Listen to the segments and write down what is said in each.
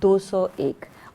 201,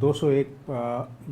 201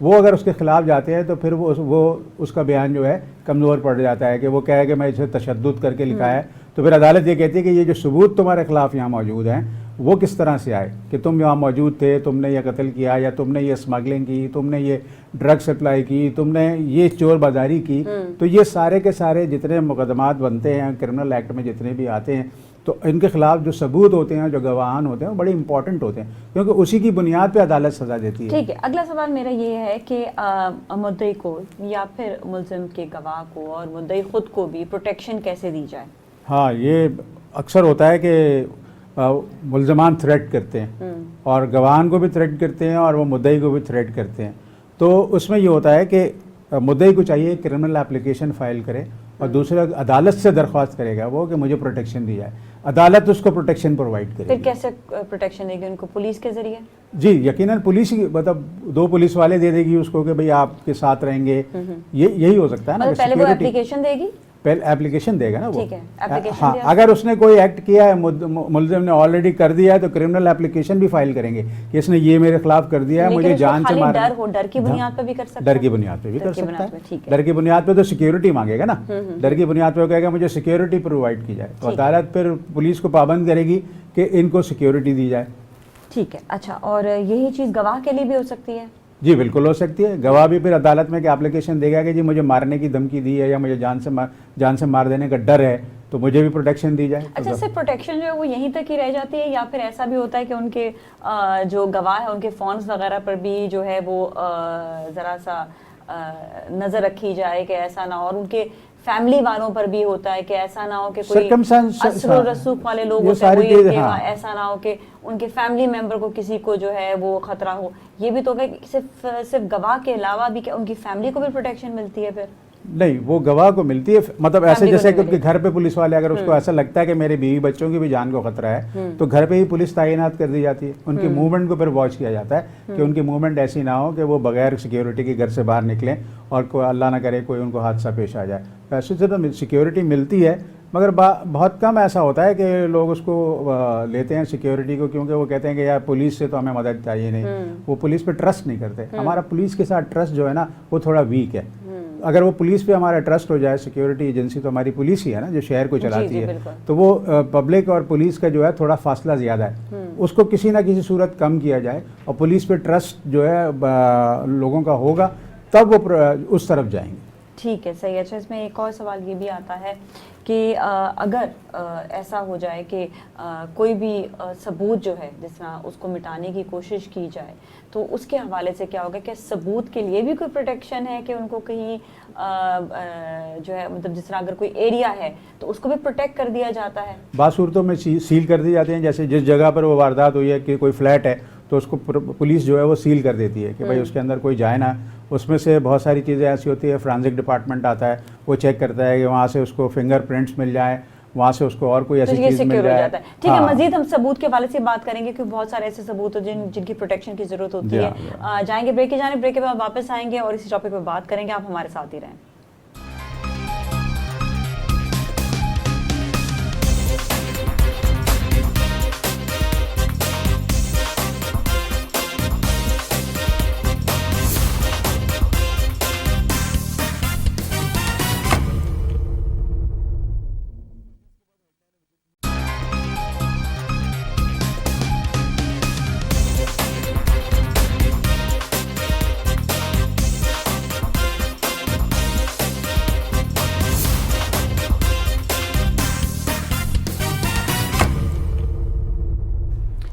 وہ اگر اس کے خلاف جاتے ہیں تو پھر وہ اس کا بیان جو ہے کمزور پڑ جاتا ہے کہ وہ کہے کہ میں اسے تشدد کر کے لکھا ہے. تو پھر عدالت یہ کہتی ہے کہ یہ جو ثبوت تمہارے خلاف یہاں موجود ہیں وہ کس طرح سے آئے کہ تم یہاں موجود تھے, تم نے یہ قتل کیا, یا تم نے یہ اسمگلنگ کی, تم نے یہ ڈرگ سپلائی کی, تم نے یہ چور بازاری کی. تو یہ سارے کے سارے جتنے مقدمات بنتے ہیں کرمنل ایکٹ میں جتنے بھی آتے ہیں تو ان کے خلاف جو ثبوت ہوتے ہیں, جو گواہان ہوتے ہیں, وہ بڑے امپورٹنٹ ہوتے ہیں کیونکہ اسی کی بنیاد پہ عدالت سزا دیتی ہے. ٹھیک ہے, اگلا سوال میرا یہ ہے کہ مدعی کو یا پھر ملزم کے گواہ کو اور مدعی خود کو بھی پروٹیکشن کیسے دی جائے؟ ہاں, یہ اکثر ہوتا ہے کہ ملزمان تھریٹ کرتے ہیں اور گواہان کو بھی تھریٹ کرتے ہیں اور وہ مدعی کو بھی تھریٹ کرتے ہیں. تو اس میں یہ ہوتا ہے کہ مدعی کو چاہیے کرمنل اپلیکیشن فائل کرے اور دوسرا عدالت سے درخواست کرے گا وہ کہ مجھے پروٹیکشن دی جائے. عدالت اس کو پروٹیکشن پرووائڈ کرے گی. پھر کیسے پروٹیکشن دے گی ان کو؟ پولیس کے ذریعے؟ جی یقیناً پولیس ہی, مطلب 2 پولیس والے دے گی اس کو کہ بھئی آپ کے ساتھ رہیں گے. یہی ہو سکتا ہے نا. پہلے وہ اپلیکیشن دے گی, پہلے اپلیکیشن دے گا نا وہ. ٹھیک ہے, ہاں, اگر اس نے کوئی ایکٹ کیا ہے, ملزم نے آلریڈی کر دیا ہے, تو کرمنل اپلیکیشن بھی فائل کریں گے کہ اس نے یہ میرے خلاف کر دیا ہے, مجھے جان سے مارا. ڈر کی بنیاد پہ بھی کر سکتا ہے. ڈر کی بنیاد پہ بھی کر سکتا ہے. ڈر کی بنیاد پہ تو سیکیورٹی مانگے گا نا. ڈر کی بنیاد پہ وہ کہے گا مجھے سیکیورٹی پرووائڈ کی جائے, تو عدالت پھر پولیس کو پابند کرے گی کہ ان کو سیکیورٹی دی جائے. ٹھیک ہے. اچھا, اور یہی چیز گواہ کے لیے بھی ہو سکتی ہے؟ جی بالکل ہو سکتی ہے. گواہ بھی پھر عدالت میں کہ اپلیکیشن دے گا کہ جی مجھے مارنے کی دھمکی دی ہے یا مجھے جان سے مار دینے کا ڈر ہے تو مجھے بھی پروٹیکشن دی جائے. اچھا, صرف پروٹیکشن جو ہے وہ یہیں تک ہی رہ جاتی ہے یا پھر ایسا بھی ہوتا ہے کہ ان کے جو گواہ ہیں ان کے فونز وغیرہ پر بھی جو ہے وہ ذرا سا نظر رکھی جائے کہ ایسا نہ ہو, اور ان کے فیملی والوں پر بھی ہوتا ہے کہ ایسا نہ ہو کہ کوئی اثر و رسوخ والے لوگ ہوتے ہیں, ایسا نہ ہو کہ ان کے فیملی ممبر کو کسی کو جو ہے وہ خطرہ ہو. یہ بھی تو کہ صرف گواہ کے علاوہ بھی کہ ان کی فیملی کو بھی پروٹیکشن ملتی ہے؟ پھر نہیں, وہ گواہ کو ملتی ہے, مطلب ایسے جیسے کہ ان کے گھر پہ پولیس والے اگر اس کو ایسا لگتا ہے کہ میرے بیوی بچوں کی بھی جان کو خطرہ ہے تو گھر پہ ہی پولیس تعینات کر دی جاتی ہے. ان کی موومنٹ کو پھر واچ کیا جاتا ہے کہ ان کی موومنٹ ایسی نہ ہو کہ وہ بغیر سیکیورٹی کے گھر سے باہر نکلیں اور کوئی اللہ نہ کرے کوئی ان کو حادثہ پیش آ جائے. ایسے سے تو سیکیورٹی ملتی ہے مگر بہت کم ایسا ہوتا ہے کہ لوگ اس کو لیتے ہیں سیکیورٹی کو, کیونکہ وہ کہتے ہیں کہ یار پولیس سے تو ہمیں مدد چاہیے نہیں. وہ پولیس پہ ٹرسٹ نہیں کرتے. ہمارا پولیس کے ساتھ ٹرسٹ جو ہے نا وہ تھوڑا ویک ہے. اگر وہ پولیس پہ ہمارا ٹرسٹ ہو جائے, سیکیورٹی ایجنسی تو ہماری پولیس ہی ہے نا جو شہر کو چلاتی ہے, تو وہ پبلک اور پولیس کا جو ہے تھوڑا فاصلہ زیادہ ہے, اس کو کسی نہ کسی صورت کم کیا جائے اور پولیس پہ ٹرسٹ جو ہے لوگوں کا ہوگا تب وہ اس طرف جائیں گے. ٹھیک ہے, صحیح ہے. اچھا, اس میں ایک اور سوال یہ بھی آتا ہے کہ اگر ایسا ہو جائے کہ کوئی بھی ثبوت جو ہے جس طرح اس کو مٹانے کی کوشش کی جائے تو اس کے حوالے سے کیا ہوگا؟ کہ ثبوت کے لیے بھی کوئی پروٹیکشن ہے کہ ان کو کہیں جو ہے مطلب جس طرح اگر کوئی ایریا ہے تو اس کو بھی پروٹیکٹ کر دیا جاتا ہے؟ بعض صورتوں میں سیل کر دی جاتے ہیں, جیسے جس جگہ پر وہ واردات ہوئی ہے کہ کوئی فلیٹ ہے تو اس کو پولیس جو ہے وہ سیل کر دیتی ہے کہ بھائی اس کے اندر کوئی جائے نا. اس میں سے بہت ساری چیزیں ایسی ہوتی ہے, فرانزک ڈپارٹمنٹ آتا ہے, وہ چیک کرتا ہے کہ وہاں سے اس کو فنگر پرنٹس مل جائیں, وہاں سے اس کو اور کوئی ایسی چیز مل جائے. ٹھیک ہے, مزید ہم ثبوت کے حوالے سے بات کریں گے کیونکہ بہت سارے ایسے ثبوت ہیں جن کی پروٹیکشن کی ضرورت ہوتی ہے. جائیں گے بریک کی جانب, بریک کے بعد واپس آئیں گے اور اسی ٹاپک پہ بات کریں گے. آپ ہمارے ساتھ ہی رہیں.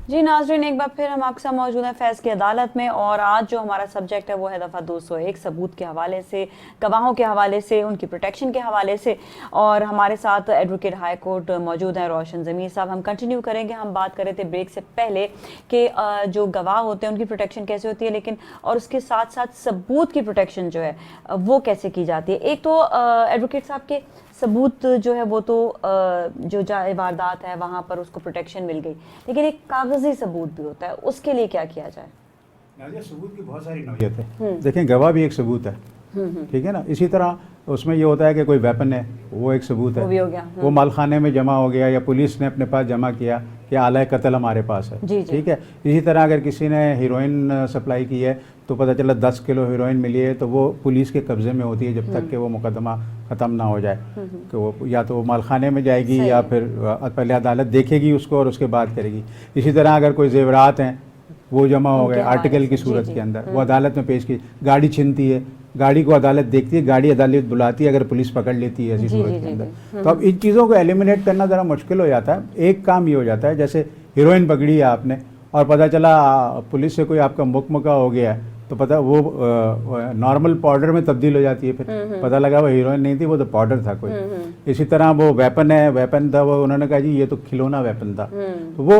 جی ناظرین, ایک بار پھر ہم آپ کے ساتھ موجود ہیں فیض کی عدالت میں, اور آج جو ہمارا سبجیکٹ ہے وہ ہے دفعہ 201 ثبوت کے حوالے سے, گواہوں کے حوالے سے, ان کی پروٹیکشن کے حوالے سے. اور ہمارے ساتھ ایڈوکیٹ ہائی کورٹ موجود ہیں روشن ضمیر صاحب. ہم کنٹینیو کریں گے. ہم بات کر رہے تھے بریک سے پہلے کہ جو گواہ ہوتے ہیں ان کی پروٹیکشن کیسے ہوتی ہے, لیکن اور اس کے ساتھ ساتھ ثبوت کی پروٹیکشن جو ہے وہ کیسے کی جاتی ہے. ایک تو ایڈوکیٹ صاحب کے ثبوت جو ہے وہ تو جو واردات ہے وہاں پر اس کو پروٹیکشن مل گئی, لیکن ایک کاغذی ثبوت بھی ہوتا ہے, اس کے لیے کیا کیا جائے؟ ثبوت کی بہت ساری نوعیت ہے. دیکھیں, گواہ بھی ایک ثبوت ہے, ٹھیک ہے نا. اسی طرح اس میں یہ ہوتا ہے کہ کوئی ویپن ہے وہ ایک ثبوت ہے, وہ مال خانے میں جمع ہو گیا یا پولیس نے اپنے پاس جمع کیا کہ آلہ قتل ہمارے پاس ہے. ٹھیک ہے. اسی طرح اگر کسی نے ہیروئن سپلائی کی ہے تو پتہ چلا 10 کلو ہیروئن ملی ہے تو وہ پولیس کے قبضے میں ہوتی ہے جب تک کہ وہ مقدمہ ختم نہ ہو جائے, کہ وہ یا تو وہ مالخانے میں جائے گی یا پھر پہلے عدالت دیکھے گی اس کو اور اس کے بعد کرے گی. اسی طرح اگر کوئی زیورات ہیں وہ جمع ہو گئے آرٹیکل کی صورت کے اندر, وہ عدالت میں پیش کی. گاڑی چھنتی ہے, گاڑی کو عدالت دیکھتی ہے, گاڑی عدالت بلاتی ہے اگر پولیس پکڑ لیتی ہے ایسی صورت کے اندر. تو اب ان چیزوں کو ایلیمنیٹ کرنا ذرا مشکل ہو جاتا ہے. ایک کام یہ ہو جاتا ہے جیسے ہیروئن پکڑی ہے آپ نے اور پتہ چلا پولیس سے کوئی آپ کا مکمکہ ہو گیا ہے تو پتہ وہ نارمل پاؤڈر میں تبدیل ہو جاتی ہے. پھر پتہ لگا وہ ہیروئن نہیں تھی, وہ تو پاؤڈر تھا کوئی. اسی طرح وہ ویپن ہے, ویپن تھا وہ انہوں نے کہا جی یہ تو کھلونا ویپن تھا. تو وہ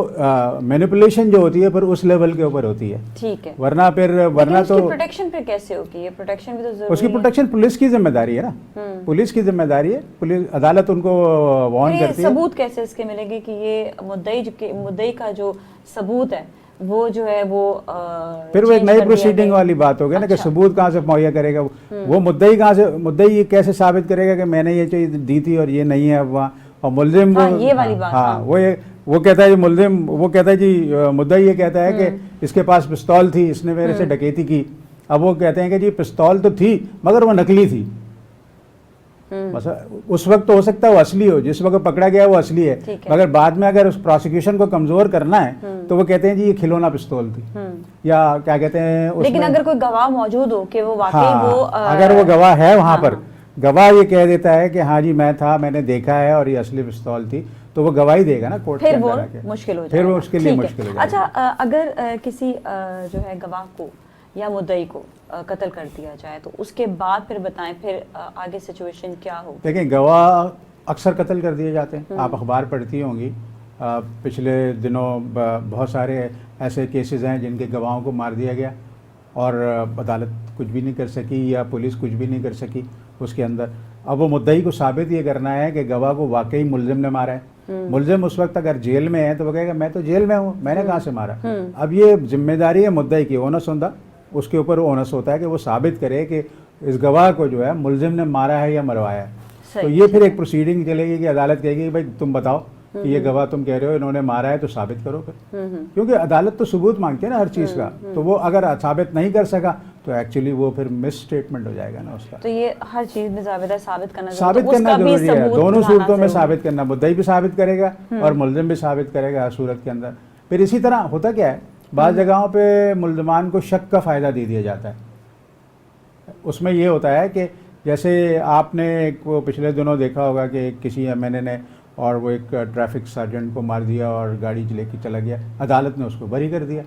مینیپولیشن جو ہوتی ہے پھر اس لیول کے اوپر ہوتی ہے. ٹھیک ہے. ورنہ تو پروٹیکشن پھر کیسے ہوگی؟ یہ پروٹیکشن بھی تو ضروری ہے. اس کی پروٹیکشن پولیس کی ذمہ داری ہے نا, پولیس کی ذمہ داری ہے. پولیس عدالت ان کو وارن کرتی ہے. ثبوت کیسے اس کے ملے گی کہ یہ مدعی کا جو ثبوت ہے وہ جو ہے وہ پھر وہ ایک نئی پروسیڈنگ والی بات ہوگی نا کہ ثبوت کہاں سے مہیا کرے گا وہ مدعی کہاں سے, مدعی کیسے ثابت کرے گا کہ میں نے یہ چیز دی تھی اور یہ نہیں ہے وہاں, اور ملزم یہ والی بات. ہاں وہ کہتا ہے جی ملزم, وہ کہتا ہے جی مدعی یہ کہتا ہے کہ اس کے پاس پستول تھی, اس نے میرے سے ڈکیتی کی. اب وہ کہتے ہیں کہ جی پستول تو تھی مگر وہ نکلی تھی. بس اس وقت تو ہو سکتا ہے وہ اصلی ہو, جس وقت پکڑا گیا وہ اصلی ہے, مگر بعد میں اگر اس پروسیکیوشن کو کمزور کرنا ہے تو وہ کہتے ہیں جی یہ کھلونا پستول تھی, یا کیا کہتے ہیں. لیکن اگر کوئی گواہ موجود ہو کہ وہ واقعی وہ اگر وہ گواہ ہے وہاں پر, گواہ یہ کہہ دیتا ہے کہ ہاں جی میں تھا, میں نے دیکھا ہے اور یہ اصلی پستول تھی, تو وہ گواہی دے گا نا کورٹ کے اندر آ کے. مشکل ہو جائے, پھر وہ اس کے لیے مشکل ہو جائے. اچھا اگر کسی جو ہے گواہ کو یا مدعی کو قتل کر دیا جائے تو اس کے بعد پھر بتائیں پھر آگے سچویشن کیا ہو؟ دیکھیں گواہ اکثر قتل کر دیے جاتے ہیں. آپ اخبار پڑھتی ہوں گی, پچھلے دنوں بہت سارے ایسے کیسز ہیں جن کے گواہوں کو مار دیا گیا اور عدالت کچھ بھی نہیں کر سکی یا پولیس کچھ بھی نہیں کر سکی اس کے اندر. اب وہ مدعی کو ثابت یہ کرنا ہے کہ گواہ کو واقعی ملزم نے مارا ہے. ملزم اس وقت اگر جیل میں ہے تو وہ کہے گا میں تو جیل میں ہوں, میں نے کہاں سے مارا. اب یہ ذمہ داری ہے مدعی کی, اونس ہوتا اس کے اوپر اونس ہوتا ہے کہ وہ ثابت کرے کہ اس گواہ کو جو ہے ملزم نے مارا ہے یا مروایا ہے. تو یہ پھر ایک پروسیڈنگ چلے گی کہ عدالت کہے گی بھائی تم بتاؤ کہ یہ گواہ تم کہہ رہے ہو انہوں نے مارا ہے تو ثابت کرو پھر, کیونکہ عدالت تو ثبوت مانگتی ہے نا ہر چیز کا. تو وہ اگر ثابت نہیں کر سکا تو ایکچولی وہ پھر مس اسٹیٹمنٹ ہو جائے گا نا اس کا. تو یہ ہر چیز میں ثابت کرنا ضروری ہے. دونوں صورتوں میں ثابت کرنا, مدعی بھی ثابت کرے گا اور ملزم بھی ثابت کرے گا ہر صورت کے اندر. پھر اسی طرح ہوتا کیا ہے, بعض جگہوں پہ ملزمان کو شک کا فائدہ دے دیا جاتا ہے. اس میں یہ ہوتا ہے کہ جیسے آپ نے وہ پچھلے دنوں دیکھا ہوگا کہ کسی ایم این اے نے اور وہ ایک ٹریفک سرجنٹ کو مار دیا اور گاڑی لے کے چلا گیا, عدالت نے اس کو بری کر دیا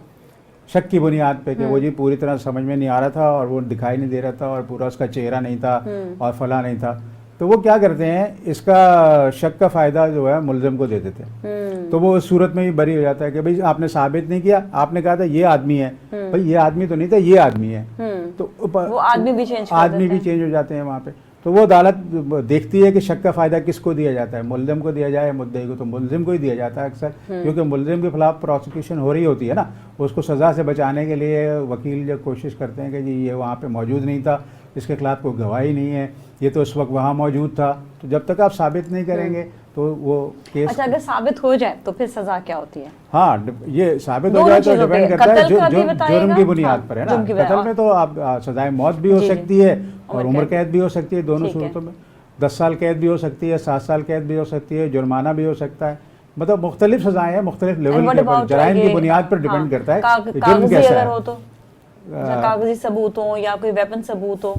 شک کی بنیاد پہ کہ وہ جی پوری طرح سمجھ میں نہیں آ رہا تھا اور وہ دکھائی نہیں دے رہا تھا اور پورا اس کا چہرہ نہیں تھا اور فلاں نہیں تھا. تو وہ کیا کرتے ہیں, اس کا شک کا فائدہ جو ہے ملزم کو دے دیتے ہیں. تو وہ اس صورت میں بھی بری ہو جاتا ہے کہ بھائی آپ نے ثابت نہیں کیا, آپ نے کہا تھا یہ آدمی ہے, بھائی یہ آدمی تو نہیں تھا, یہ آدمی ہے. تو وہ آدمی بھی چینج ہو جاتے ہیں وہاں پہ. تو وہ عدالت دیکھتی ہے کہ شک کا فائدہ کس کو دیا جاتا ہے, ملزم کو دیا جائے, مدعی کو. تو ملزم کو ہی دیا جاتا ہے اکثر, کیونکہ ملزم کے خلاف پروسیکیوشن ہو رہی ہوتی ہے نا, اس کو سزا سے بچانے کے لیے وکیل جب کوشش کرتے ہیں کہ جی یہ وہاں پہ موجود نہیں تھا, اس کے خلاف کوئی گواہی نہیں ہے, یہ تو اس وقت وہاں موجود تھا. تو جب تک آپ ثابت نہیں کریں گے تو وہ کیس. اچھا اگر ثابت ہو جائے تو پھر سزا کیا ہوتی ہے؟ ہاں یہ ثابت ہو جائے تو ڈیپینڈ کرتا ہے جرم کی بنیاد پر ہے نا. قتل میں تو آپ سزائے موت بھی ہو سکتی ہے اور عمر قید بھی ہو سکتی ہے, دونوں صورتوں میں 10 سال قید بھی ہو سکتی ہے, 7 سال قید بھی ہو سکتی ہے, جرمانہ بھی ہو سکتا ہے. مطلب مختلف سزائیں ہیں مختلف لیول کے پر, جرائم کی بنیاد پر ڈیپینڈ کرتا ہے جرم کیسا ہے. کاغذی ثبوت ہو یا کوئی ویپن ثبوت ہو.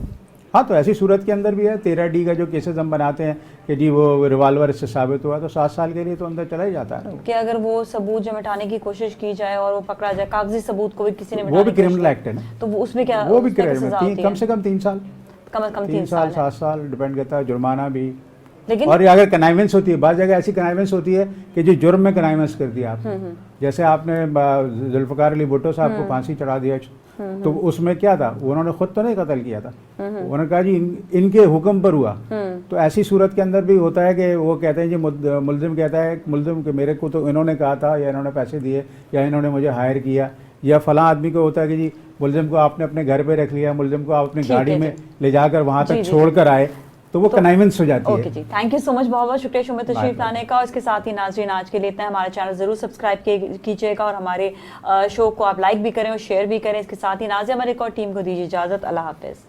ہاں تو ایسی صورت کے اندر بھی ہے. 13D کا جو کیسز ہم بناتے ہیں کہ جی وہ ریوالور اس سے ثابت ہوا تو 7 سال کے لیے تو اندر چلا ہی جاتا ہے نا. کہ اگر وہ ثبوت جو مٹانے کی کوشش کی جائے اور وہ پکڑا جائے, کاغذی ثبوت کو بھی کسی نے وہ بھی کرمنل ایکٹ ہے نا, تو اس میں کیا, وہ بھی کم سے کم 3 سال, کم از کم 3 سال 7 سال ڈیپینڈ کرتا ہے. جرمانہ بھی. لیکن اور اگر کنائیونس ہوتی ہے, بعض جگہ ایسی کنائیونس ہوتی ہے کہ جو جرم میں کنائیونس کر دیا آپ, جیسے آپ نے ذوالفقار علی بھٹو صاحب کو پھانسی چڑھا دیا, تو اس میں کیا تھا, انہوں نے خود تو نہیں قتل کیا تھا, انہوں نے کہا جی ان کے حکم پر ہوا. تو ایسی صورت کے اندر بھی ہوتا ہے کہ وہ کہتے ہیں جی ملزم کہتا ہے ملزم کہ میرے کو تو انہوں نے کہا تھا یا انہوں نے پیسے دیے یا انہوں نے مجھے ہائر کیا, یا فلاں آدمی کو ہوتا ہے کہ جی ملزم کو آپ نے اپنے گھر پہ رکھ لیا, ملزم کو آپ اپنی گاڑی میں لے جا کر وہاں تک چھوڑ کر آئے, تو وہ کنائونس ہو جاتی ہے. اوکے جی, تھینک یو سو مچ, بہت بہت شکریہ شمع تشریف لانے کا. اور اس کے ساتھ ہی ناظرین آج کے لیے اتنا ہے. ہمارے چینل ضرور سبسکرائب کیجیے گا اور ہمارے شو کو آپ لائک بھی کریں اور شیئر بھی کریں. اس کے ساتھ ہی نازیہ ملک اور ٹیم کو دیجیے اجازت. اللہ حافظ.